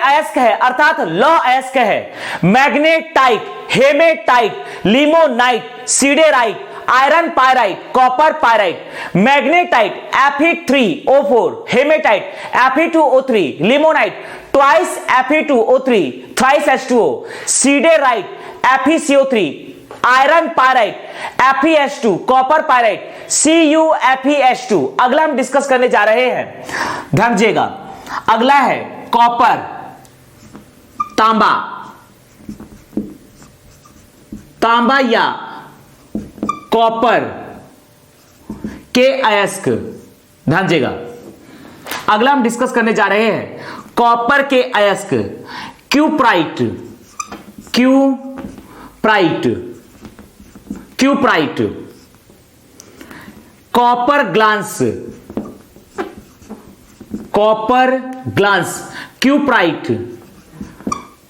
अयस्क है अर्थात लौह अयस्क है magnetite, haematite, limonite, siderite, iron pyrite, copper pyrite. Magnetite Fe3O4, haematite Fe2O3, limonite twice Fe2O3 thrice H2O, siderite FeCO3, iron pyrite FeH2, copper pyrite CuFeH2। अगला हम discuss करने जा रहे हैं, ध्यान दीजिएगा। अगला है कॉपर, तांबा, तांबा या कॉपर के अयस्क। ध्यान दीजिएगा, अगला हम डिस्कस करने जा रहे हैं कॉपर के अयस्क। Cuprite, cuprite, cuprite, copper glance, copper glance, cuprite,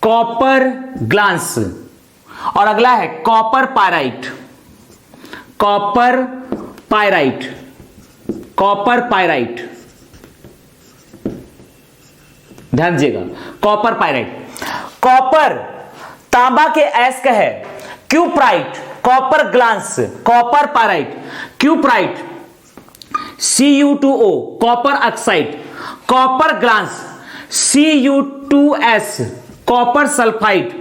copper glance. और अगला है copper pyrite, copper pyrite, copper pyrite. ध्यान दीजिएगा, कॉपर पायराइट। कॉपर तांबा के अयस्क है cuprite, copper glance, copper pyrite, cuprite Cu2O, copper oxide, copper glance Cu2S, copper sulphide,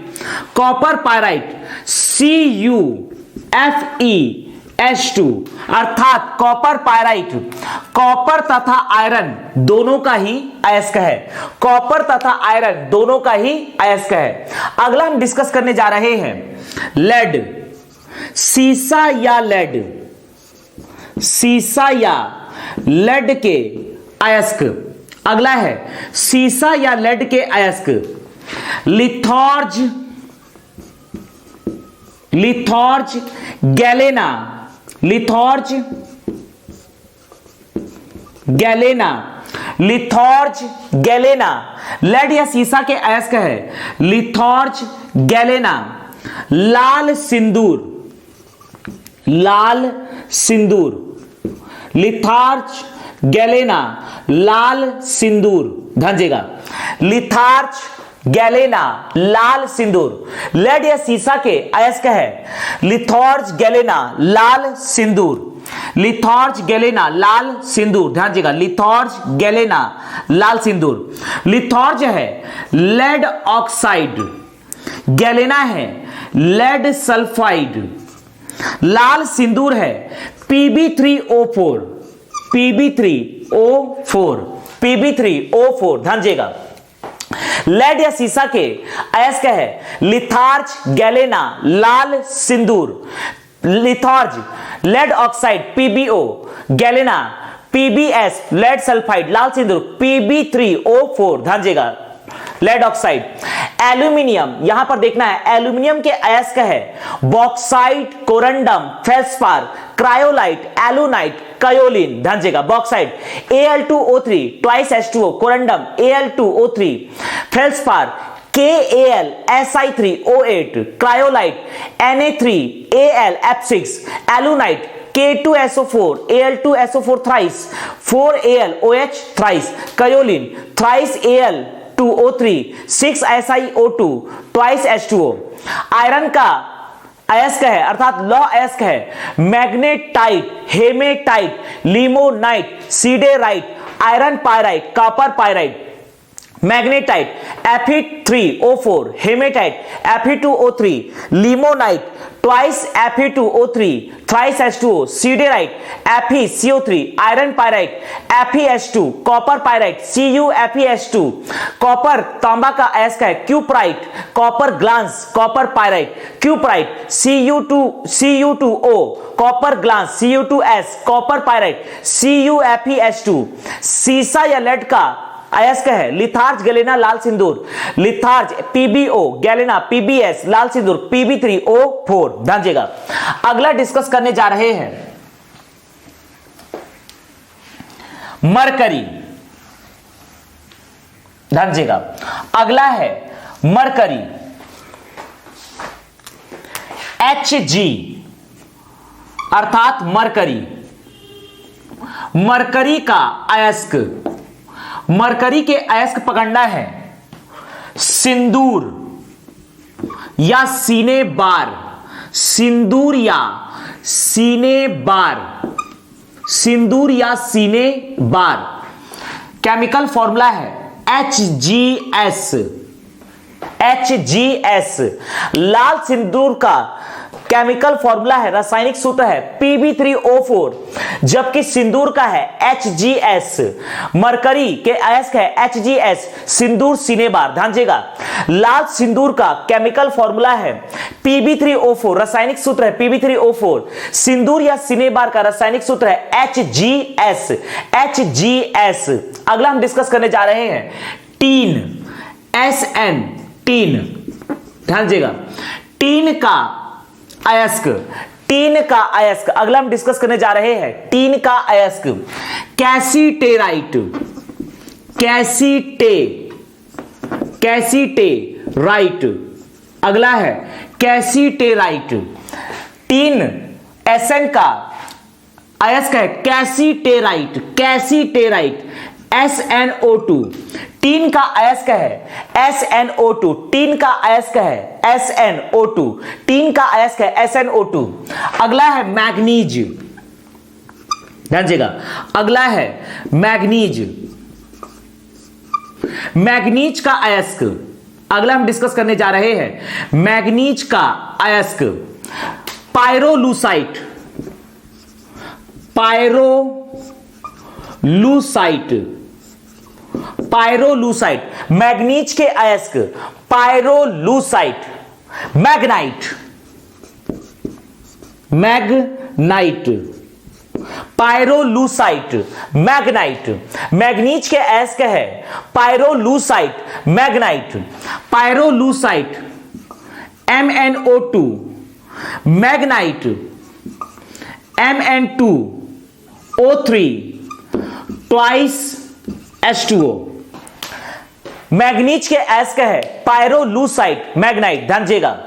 copper pyrite CuFeH2। अर्थात कॉपर पायराइट कॉपर तथा आयरन दोनों का ही अयस्क है, कॉपर तथा आयरन दोनों का ही अयस्क है। अगला हम डिस्कस करने जा रहे हैं लेड, सीसा या लेड, सीसा या लेड के अयस्क। अगला है सीसा या लेड के अयस्क। लिथॉर्ज, लिथॉर्ज गैलेना, लिथॉर्ज गैलेना, लिथॉर्ज गैलेना लेड या सीसा के अयस्क है। लिथॉर्ज गैलेना। लाल सिंदूर, लाल सिंदूर, लिथार्ज गैलेना, लाल सिंदूर। ध्यान दीजिएगा, लिथार्ज गैलेना, लाल सिंदूर लेड या सीसा के अयस्क है। लिथॉर्ज गैलेना, लाल सिंदूर, लिथॉर्ज गैलेना, लाल सिंदूर। ध्यान दीजिएगा, लिथॉर्ज गैलेना, लाल सिंदूर। लिथॉर्ज है लेड ऑक्साइड, गैलेना है लेड सल्फाइड, लाल सिंदूर है Pb3O4, Pb3O4, Pb3O4। ध्यान दीजिएगा, लेड या सीसा के अयस्क है लिथार्ज गैलेना, लाल सिंदूर, litharge lead oxide PbO, galena PbS, lead sulphide, लाल सिंदूर Pb3O4। ध्यान दीजिएगा, लेड ऑक्साइड। एल्यूमिनियम, यहां पर देखना है एल्यूमिनियम के अयस्क है bauxite, corundum, felspar, cryolite, alunite, kaolin. ध्यान दीजिएगा, bauxite Al2O3 twice H2O, corundum Al2O3, felspar KalSi3O8, cryolite Na3AlF6, alunite K2SO4, Al2SO4 thrice, 4AlOH thrice, kaolin thrice Al2O3, 6SiO2 twice H2O। Iron का अयस्क है अर्थात लौह अयस्क है magnetite, haematite, limonite, siderite, iron pyrite, copper pyrite. Magnetite Fe3O4, haematite Fe2O3, limonite twice Fe2O3 thrice H2O, siderite FeCO3, iron pyrite FeH2, copper pyrite CuFeH2। Copper तांबा का अयस्क है cuprite, copper glance, copper pyrite, cuprite Cu2O, copper glance Cu2S, copper pyrite CuFeH2। सीसा या lead का अयस्क है litharge galena, लाल सिंदूर, लिथार्ज PbO, गैलेना PbS, लाल सिंदूर Pb3O4। ध्यान दीजिएगा, अगला डिस्कस करने जा रहे हैं मरकरी। ध्यान दीजिएगा, अगला है मरकरी Hg अर्थात मरकरी। मरकरी का अयस्क, मरकरी के अयस्क पकड़ना है सिंदूर या सीने बार, सिंदूर या सीने बार, सिंदूर या सीने बार। केमिकल फॉर्मूला है HGS, HGS। लाल सिंदूर का केमिकल फॉर्मूला है, रासायनिक सूत्र है Pb3O4, जबकि सिंदूर का है HGS। मरकरी के अयस्क है HGS, सिंदूर सीने बार। ध्यान दीजिएगा, लाल सिंदूर का केमिकल फॉर्मूला है Pb3O4, रासायनिक सूत्र है Pb3O4। सिंदूर या सीने बार का रासायनिक सूत्र है HGS, HGS। अगला हम डिस्कस करने जा रहे हैं टीन, SN, टीन। ध्यान दीजिएगा, टीन का अयस्क, टीन का अयस्क। अगला हम डिस्कस करने जा रहे हैं टीन का अयस्क कैसीटेराइट, कैसीटेराइट। अगला है कैसीटेराइट। टीन SN का अयस्क है कैसीटेराइट, कैसीटेराइट, SnO2। टीन का अयस्क है SnO2, टीन का अयस्क है SnO2, टीन का अयस्क है SnO2। अगला है मैग्नीज, ध्यान दीजिएगा, अगला है मैग्नीज, मैग्नीज का अयस्क। अगला हम डिस्कस करने जा रहे हैं मैग्नीज का अयस्क पायरोलूसाइट, पायरोलूसाइट, पायरोलूसाइट। मैग्नीज के अयस्क pyrolusite. Manganite, manganite, pyrolusite, manganite. Manganese के अयस्क है pyrolusite, manganite, pyrolusite, MnO2, manganite, Mn2O3 twice H2O। Manganese के अयस्क है पायरोलूसाइट, मैग्नाइट। ध्यान दीजिएगा,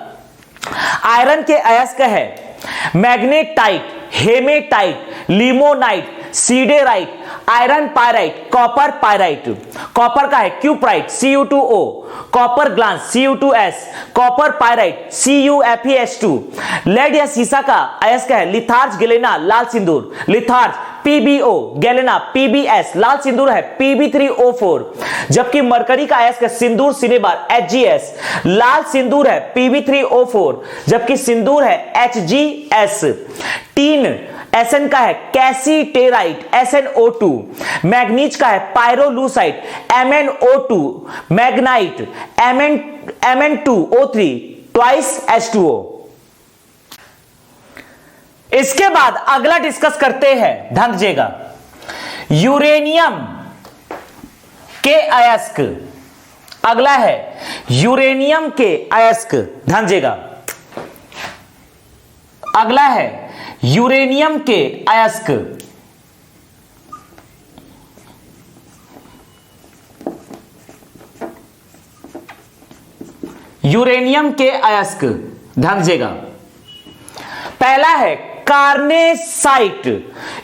आयरन के अयस्क है magnetite, haematite, limonite, siderite, iron pyrite, copper pyrite. Copper का है cuprite, Cu2O, copper glance Cu2S, copper pyrite CuFeS2। Lead या सीसा का अयस्क है लिथार्ज, गैलेना, लाल सिंदूर, लिथार्ज PbO, गैलेना PbS, लाल सिंदूर है Pb3O4। जबकि मरकरी का अयस्क है सिंदूर सीने बार HGS, लाल सिंदूर है Pb3O4, जबकि सिंदूर है HGS। टीन SN का है कैसीटेराइट, SnO2। मैग्नीज का है पायरोलूसाइट, MnO2, manganite, Mn2O3 twice H2O। इसके बाद अगला डिस्कस करते हैं, ध्यान दीजिएगा, यूरेनियम के अयस्क। अगला है यूरेनियम के अयस्क, ध्यान दीजिएगा, अगला है यूरेनियम के अयस्क। यूरेनियम के अयस्क, ध्यान दीजिएगा, पहला है कार्नेसाइट।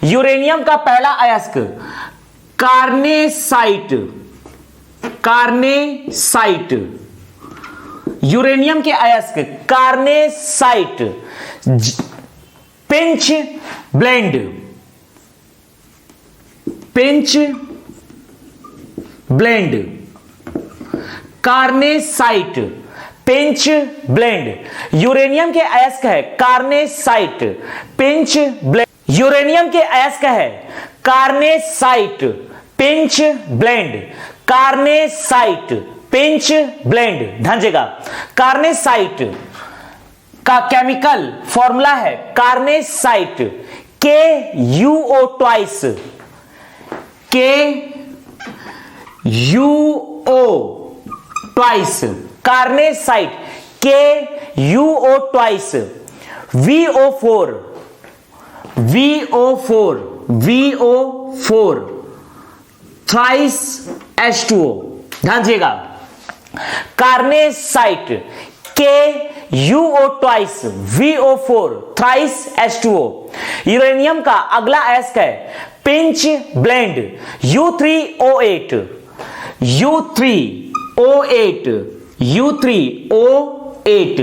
यूरेनियम का पहला अयस्क कार्नेसाइट, कार्नेसाइट। यूरेनियम के अयस्क carnotite. Pitchblende, pitchblende, carnotite, pitchblende. Uranium के अयस्क है कार्नेसाइट, पिंच ब्लेंड। यूरेनियम के अयस्क है carnotite, pitchblende, carnotite, pitchblende. ध्यान दीजिएगा, कार्नेसाइट का केमिकल फॉर्मूला है carnotite KuO twice, KuO twice, carnotite KuO twice, VO4, VO4, VO4 thrice H2O। ध्यान दीजिएगा, carnotite KuO twice, VO4 thrice H2O। Uranium का अगला अयस्क है pinch blend U3O8, U3O8 U3O8,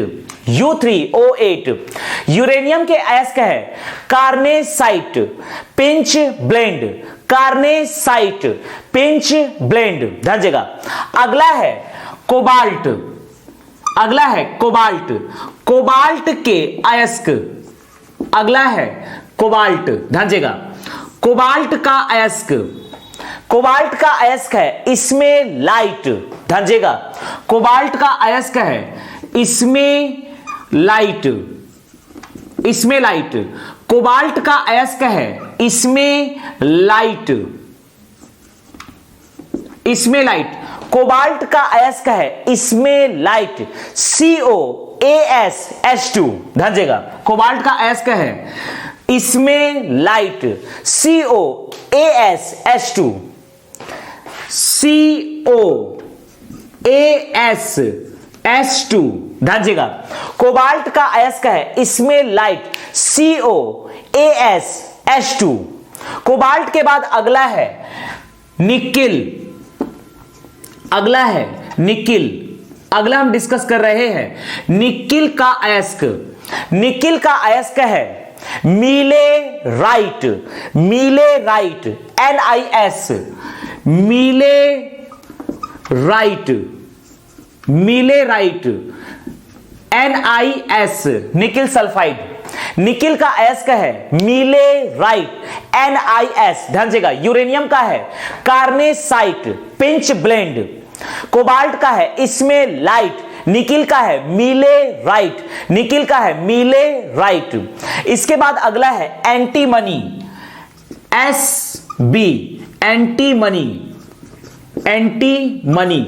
U3O8। Uranium के अयस्क है carnotite, pitchblende, carnotite, pitchblende, ध्यान दीजिएगा। अगला है कोबाल्ट, अगला है कोबाल्ट, कोबाल्ट के अयस्क, अगला है कोबाल्ट, ध्यान दीजिएगा। कोबाल्ट का अयस्क, कोबाल्ट का अयस्क है इसमें लाइट, ध्यान दीजिएगा। कोबाल्ट का अयस्क है इसमें लाइट, इसमें लाइट, कोबाल्ट का अयस्क है इसमें लाइट, इसमें लाइट, कोबाल्ट का अयस्क है इसमें लाइट, COASH2, ध्यान दीजिएगा। कोबाल्ट का अयस्क है इसमें लाइट, COASH2, COASH2, ध्यान दीजिएगा। कोबाल्ट का अयस्क है इसमें लाइट, COASH2। कोबाल्ट के बाद अगला है निकिल, अगला है निकिल, अगला हम डिस्कस कर रहे हैं निकिल का अयस्क, निकिल का अयस्क है millerite, millerite, NIS, millerite, millerite, NIS, nickel sulphide. Nickel का अयस्क है मीलेराइट, NIS, ध्यान दीजिएगा। यूरेनियम का है कार्नेसाइट, पिंच ब्लेंड। कोबाल्ट का है इसमें लाइट, निकिल का है मीलेराइट, निकिल का है मीलेराइट। इसके बाद अगला है एंटीमनी, SB, एंटीमनी, एंटीमनी,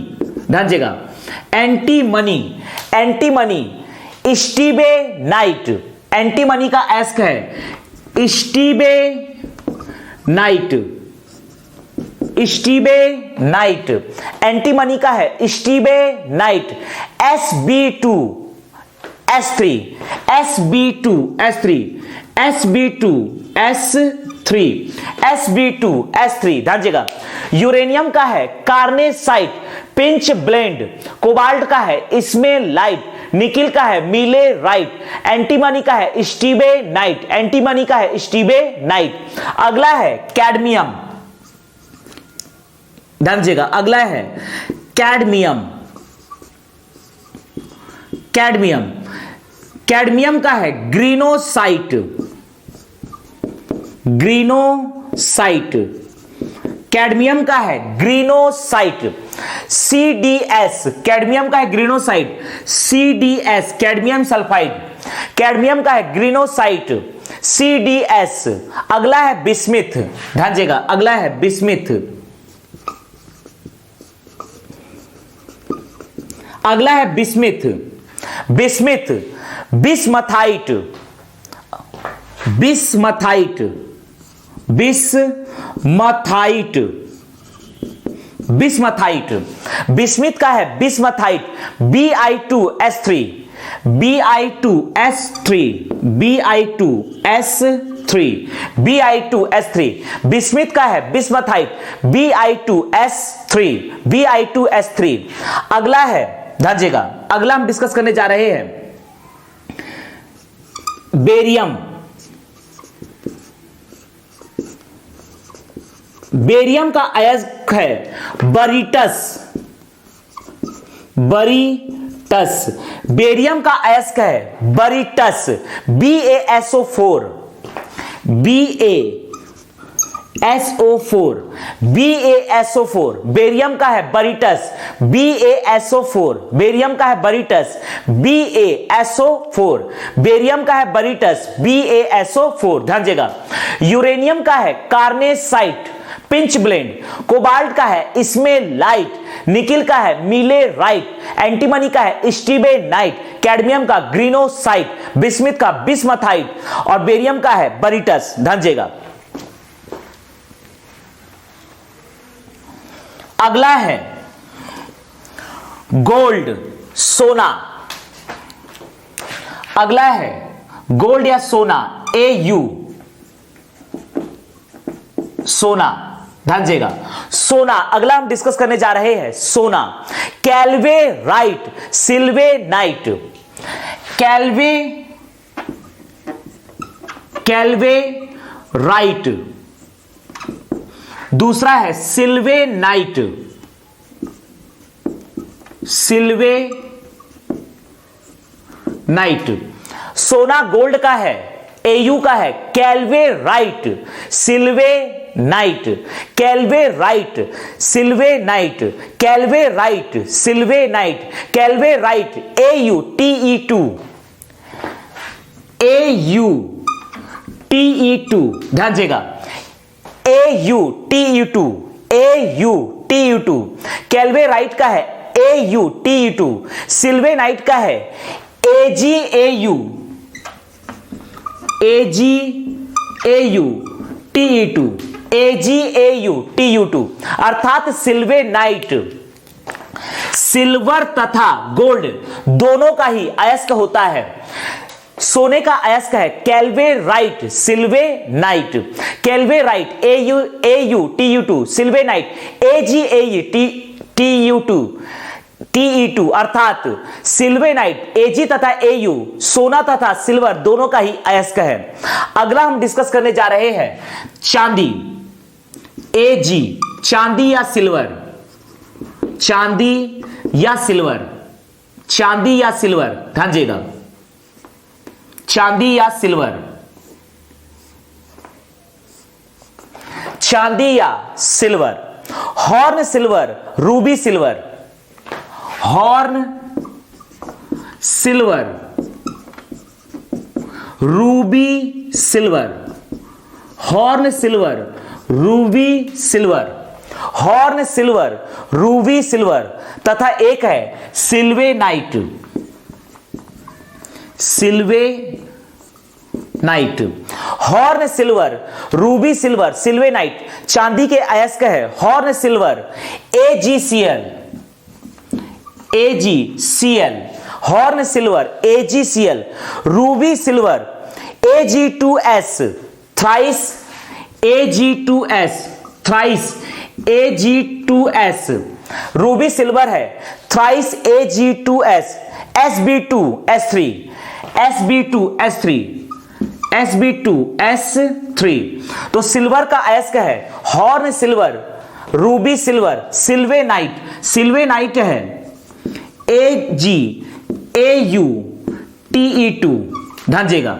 ध्यान दीजिएगा। एंटीमनी, एंटीमनी स्टीबेनाइट, एंटीमनी का अयस्क है स्टीबेनाइट, स्टीबेनाइट, एंटीमनी का है स्टीबेनाइट, SB2S3, SB2S3, SB2S3, SB2S3, ध्यान दीजिएगा। यूरेनियम का है कार्नेसाइट, पिंच ब्लेंड। कोबाल्ट का है इसमें लाइट, निकिल का है मीलेराइट, एंटीमनी का है स्टीबेनाइट, एंटीमनी का है स्टीबेनाइट। अगला है कैडमियम, ध्यान दीजिएगा। अगला है कैडमियम, कैडमियम, कैडमियम का है ग्रीनोसाइट, ग्रीनोसाइट, कैडमियम का है ग्रीनोसाइट, CDS, कैडमियम का है ग्रीनोसाइट, CDS, कैडमियम सल्फाइड, कैडमियम का है ग्रीनोसाइट, CDS। अगला है बिस्मिथ, ध्यान दीजिएगा। अगला है बिस्मिथ, अगला है बिस्मिथ, बिस्मिथ, बिस्मथाइट, बिस्मथाइट, बिस्मथाइट, बिस्मथाइट। बिस्मिथ का है बिस्मथाइट, Bi2S3, Bi2S3, Bi2S3, Bi2S3। Bismuth का है बिस्मथाइट, Bi2S3, Bi2S3। अगला है, ध्यान दीजिएगा, अगला हम डिस्कस करने जा रहे हैं बेरियम। बेरियम का अयस्क है बरीटस, बरीटस। बेरियम का अयस्क है बरीटस, BaSO4, BaSO4, BaSO4। बेरियम का है बरीटस, BaSO4, बेरियम का है बरीटस, BaSO4, बेरियम का है बरीटस, BaSO4, ध्यान दीजिएगा। यूरेनियम का है कार्नेसाइट, पिंच ब्लेंड। कोबाल्ट का है इसमें लाइट, निकिल का है मीलेराइट, एंटीमनी का है स्टीबेनाइट, कैडमियम का ग्रीनोसाइट, बिस्मिथ का बिस्मथाइट और बेरियम का है बरीटस, ध्यान दीजिएगा। अगला है गोल्ड, सोना। अगला है गोल्ड या सोना, AU, सोना, ध्यान दीजिएगा। सोना, अगला हम डिस्कस करने जा रहे हैं सोना। Calaverite sylvanite, calaverite. दूसरा है सिल्वे नाइट, सिल्वे नाइट। सोना गोल्ड का है, एयू का है calaverite sylvanite, calaverite sylvanite, calaverite sylvanite, calaverite AU TE2, AU TE2, ध्यान देगा AU TE2, AU TE2, कैल्वे right का है AU TE2, सिल्वे नाइट का है AGAU, AGAU TE2, AGAU TU2, अर्थात सिल्वे night silver तथा gold दोनों का ही अयस्क होता है। सोने का अयस्क है calaverite sylvanite, calaverite AU TU2, sylvanite AGAU TE2, अर्थात सिल्वे नाइट AG तथा AU सोना तथा सिल्वर दोनों का ही अयस्क है। अगला हम डिस्कस करने जा रहे हैं चांदी, AG चांदी या सिल्वर, चांदी या सिल्वर, चांदी या सिल्वर, ध्यान देगा चांदी या सिल्वर, चांदी या silver, horn silver ruby silver, horn silver ruby silver, horn silver ruby silver, horn silver ruby silver, तथा एक है sylvanite, sylvanite. Horn silver ruby silver sylvanite चांदी के अयस्क है horn silver AgCl, AgCl, horn silver AgCl, ruby silver Ag2S, thrice Ag2S, thrice Ag2S, ruby silver है thrice Ag2S, Sb2S3, Sb2S3, Sb2S3। तो silver का अयस्क है horn silver ruby silver sylvanite, सिल्वे night है AgAu TE2, ध्यान देगा।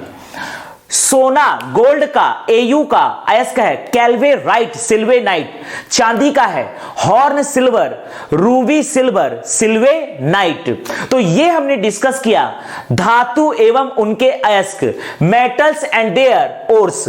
सोना gold का AU का अयस्क है कैल्वे राइट सिल्वे नाइट, चांदी का है horn silver ruby silver sylvanite. तो ये हमने डिस्कस किया धातु एवं उनके अयस्क, मेटल्स एंड देयर ओर्स।